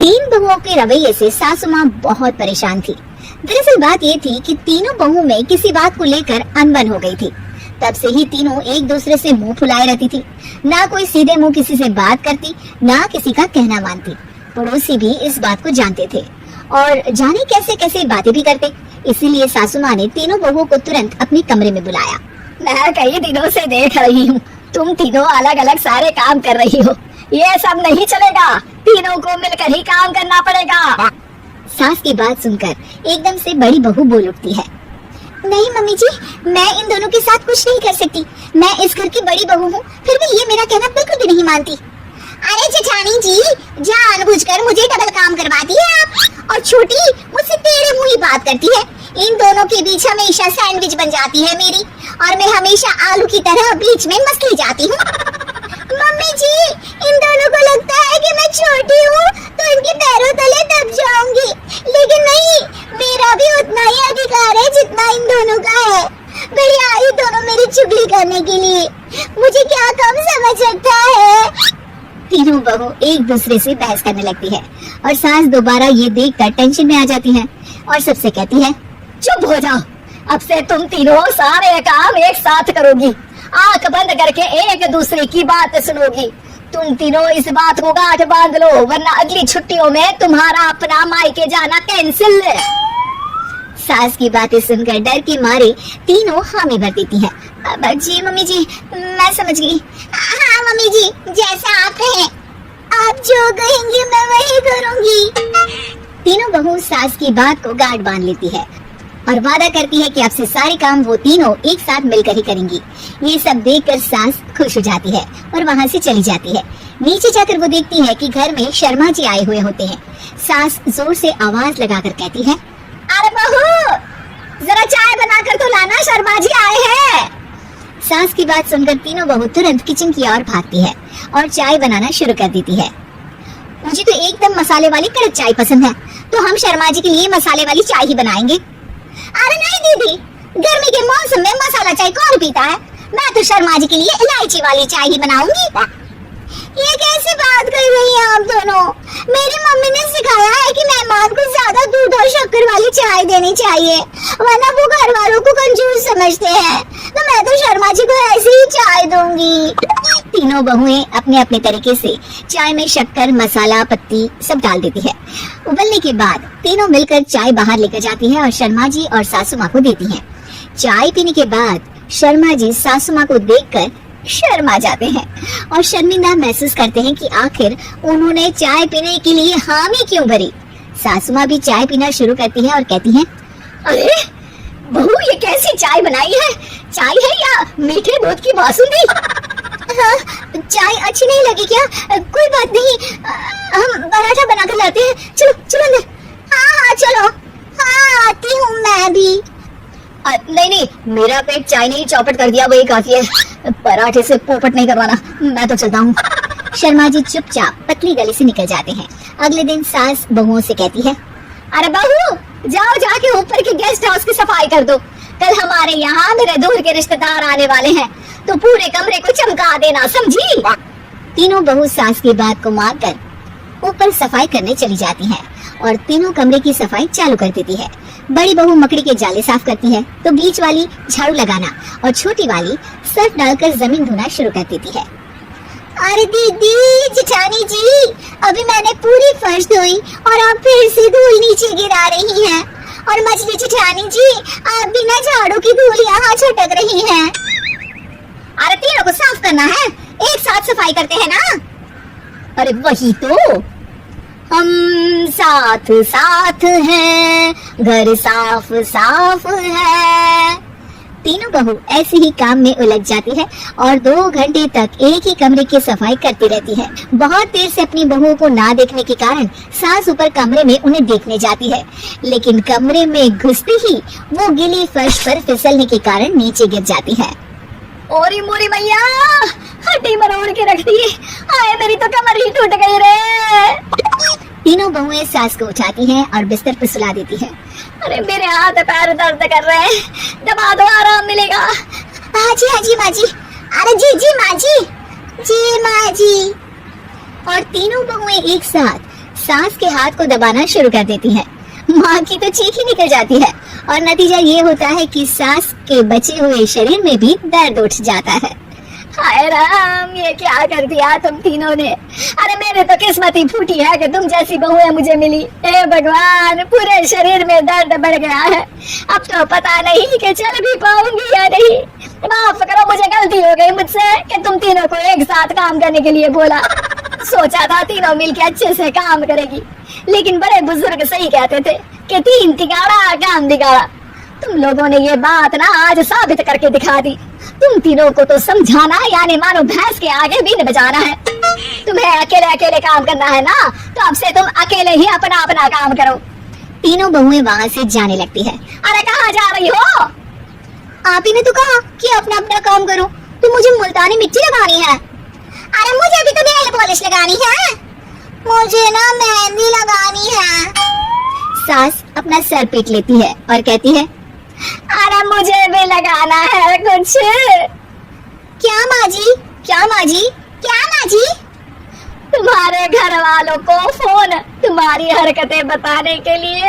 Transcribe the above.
तीन बहुओं के रवैये से सासू माँ बहुत परेशान थी। दरअसल बात ये थी कि तीनों बहुओं में किसी बात को लेकर अनबन हो गई थी। तब से ही तीनों एक दूसरे से मुंह फुलाए रहती थी। ना कोई सीधे मुंह किसी से बात करती, ना किसी का कहना मानती। पड़ोसी भी इस बात को जानते थे और जाने कैसे कैसे बातें भी करते। इसीलिए सासू माँ ने तीनों बहुओं को तुरंत अपने कमरे में बुलाया। मैं कई दिनों से देख रही हूँ, तुम तीनों अलग अलग सारे काम कर रही हो। ये सब नहीं चलेगा, तीनों को मिलकर ही काम करना पड़ेगा। सास की बात सुनकर एकदम से बड़ी बहू बोल उठती है। नहीं मम्मी जी, मैं इन दोनों के साथ कुछ नहीं कर सकती। मैं इस घर की बड़ी बहू हूँ, फिर भी ये मेरा कहना बिल्कुल भी नहीं मानती। अरे जेठानी जी, जानबूझकर मुझे डबल काम करवाती है आप। और छोटी मुझसे टेढ़े मुंह ही बात करती है। इन दोनों के बीच हमेशा सैंडविच बन जाती है मेरी, और मैं हमेशा आलू की तरह बीच में मसली जाती हूँ। मम्मी जी, इन दोनों को लगता है कि मैं छोटी हूँ तो इनके पैरों तले दब जाऊंगी, लेकिन नहीं, मेरा भी उतना ही अधिकार है जितना इन दोनों का है। बढ़िया आई दोनों मेरी चुगली करने के लिए, मुझे क्या कम समझ रखा है। तीनों बहू एक दूसरे से बहस करने लगती है और सास दोबारा ये देखकर टेंशन में आ जाती है और सबसे कहती है, चुप हो जाओ, अब से तुम तीनों सारे काम एक साथ करोगी, आंख बंद करके एक दूसरे की बात सुनोगी। तुम तीनों इस बात को गांठ बांध लो, वरना अगली छुट्टियों में तुम्हारा अपना मायके जाना कैंसिल। सास की बातें सुनकर डर के मारे तीनों हामी भर देती है। जी मम्मी जी, मैं समझ गई। हाँ मम्मी जी, जैसा आप कहें, आप जो कहेंगी मैं वही करूंगी। तीनों बहू सास की बात को गांठ बांध लेती है और वादा करती है कि अब से सारे काम वो तीनों एक साथ मिलकर ही करेंगी। ये सब देखकर सास खुश हो जाती है और वहाँ से चली जाती है। नीचे जाकर वो देखती है कि घर में शर्मा जी आए हुए होते हैं। सास जोर से आवाज लगाकर कहती है, अरे बहू, जरा चाय बनाकर तो लाना, शर्मा जी आए हैं। सास की बात सुनकर तीनों बहू तुरंत किचन की ओर भागती है और चाय बनाना शुरू कर देती है। मुझे तो एकदम मसाले वाली कड़क चाय पसंद है, तो हम शर्मा जी के लिए मसाले वाली चाय ही बनाएंगे। अरे नहीं दीदी, गर्मी के मौसम में मसाला चाय कौन पीता है? मैं तो शर्मा जी के लिए इलायची वाली चाय ही बनाऊंगी। ये कैसी बात कर रही हैं आप दोनों? मेरी मम्मी ने सिखाया है कि मेहमान को ज्यादा दूध और शक्कर वाली चाय देनी चाहिए, वरना वो घर वालों को कंजूस समझते हैं। तो मैं तो शर्मा जी को ऐसी ही चाय दूंगी। तीनों बहुएं अपने अपने तरीके से चाय में शक्कर, मसाला, पत्ती सब डाल देती है। उबलने के बाद तीनों मिलकर चाय बाहर लेकर जाती है और शर्मा जी और सासू माँ को देती है। चाय पीने के बाद शर्मा जी सासू माँ को देखकर शर्मा जाते हैं और शर्मिंदा महसूस करते हैं कि आखिर उन्होंने चाय पीने के लिए हामी क्यों भरी। सासू माँ भी चाय पीना शुरू करती है और कहती हैं, अरे बहू, ये कैसी चाय बनाई है? चाय है या मीठे दूध की बासुंदी? हाँ, चाय अच्छी नहीं लगी क्या? कोई बात नहीं, हम पराठा बनाकर लाते हैं। चलो चलो अंदर। हाँ चलो। हाँ आती हूँ मैं भी। नहीं, मेरा पेट चाय ने ही चौपट कर दिया, वही काफी है। पराठे से पोपट नहीं करवाना, मैं तो चलता हूँ। शर्मा जी चुपचाप पतली गली से निकल जाते हैं। अगले दिन सास बहुओं से कहती है, अरे बहू, जाओ जाके ऊपर के गेस्ट हाउस की सफाई कर दो। कल हमारे यहाँ मेरे दूर के रिश्तेदार आने वाले हैं, तो पूरे कमरे को चमका देना, समझी? तीनों बहू सास की बात को मानकर ऊपर सफाई करने चली जाती हैं और तीनों कमरे की सफाई चालू कर देती है। बड़ी बहू मकड़ी के जाले साफ करती है, तो बीच वाली झाड़ू लगाना और छोटी वाली सर्फ डालकर जमीन धोना शुरू कर देती है। अरे दीदी, जेठानी जी, अभी मैंने पूरी फर्श धोई और आप फिर से धूल नीचे गिरा रही हैं। और मछली जेठानी जी, आप बिना झाड़ू की धूल यहाँ छटक रही हैं। अरे तीनों को साफ करना है, एक साथ सफाई करते हैं ना। अरे वही तो, हम साथ साथ हैं, घर साफ साफ है। तीनों बहू ऐसे ही काम में उलझ जाती है और 2 घंटे तक एक ही कमरे की सफाई करती रहती है। बहुत देर से अपनी बहुओं को ना देखने के कारण सास ऊपर कमरे में उन्हें देखने जाती है, लेकिन कमरे में घुसते ही वो गीली फर्श पर फिसलने के कारण नीचे गिर जाती है। ओरी मोरी मैया, हड्डी मरोड़ के रख दी, आए मेरी तो कमर ही टूट गई रे। तीनों बहुएं सास को उठाती हैं और बिस्तर पर सुला देती हैं। अरे मेरे हाथ पैर दर्द कर रहे हैं, दबा दो, आराम मिलेगा। हाँ जी माँ जी। अरे जी माँ जी। और तीनों बहुएं एक साथ सास के हाथ को दबाना शुरू कर देती है। माँ की तो चीख ही निकल जाती है और नतीजा ये होता है कि सास के बचे हुए शरीर में भी दर्द उठ जाता है। हाय राम, ये क्या कर दिया तुम तीनों ने। अरे मेरे तो किस्मत ही फूटी है कि तुम जैसी बहुएं मुझे मिली। हे भगवान, पूरे शरीर में दर्द बढ़ गया है। अब तो पता नहीं कि चल भी पाऊंगी या नहीं। माफ करो, मुझे गलती हो गई मुझसे कि तुम तीनों को एक साथ काम करने के लिए बोला। सोचा था तीनों मिलके अच्छे से काम करेगी, लेकिन बड़े बुजुर्ग सही कहते थे कि तीन तिगाड़ा काम बिगाड़ा। तुम लोगों ने ये बात ना आज साबित करके दिखा दी। तुम तीनों को तो समझाना यानी मानो भैंस के आगे बीन बजाना है। तुम्हें अकेले अकेले काम करना है ना, तो अब से तुम अकेले ही अपना अपना काम करो। तीनों बहुएं वहाँ से जाने लगती है। अरे कहाँ जा रही हो? आप ही ने तो कहा कि अपना अपना काम करो, तो मुझे मुल्तानी मिट्टी लगानी है। अरे मुझे भी तो नेल पॉलिश लगानी है। मुझे ना मेहंदी लगानी है। सास अपना सर पीट लेती है और कहती है, अरे मुझे भी लगाना है कुछ। क्या माँ जी? क्या माँ जी? क्या माँ जी? तुम्हारे घर वालों को फोन तुम्हारी हरकतें बताने के लिए।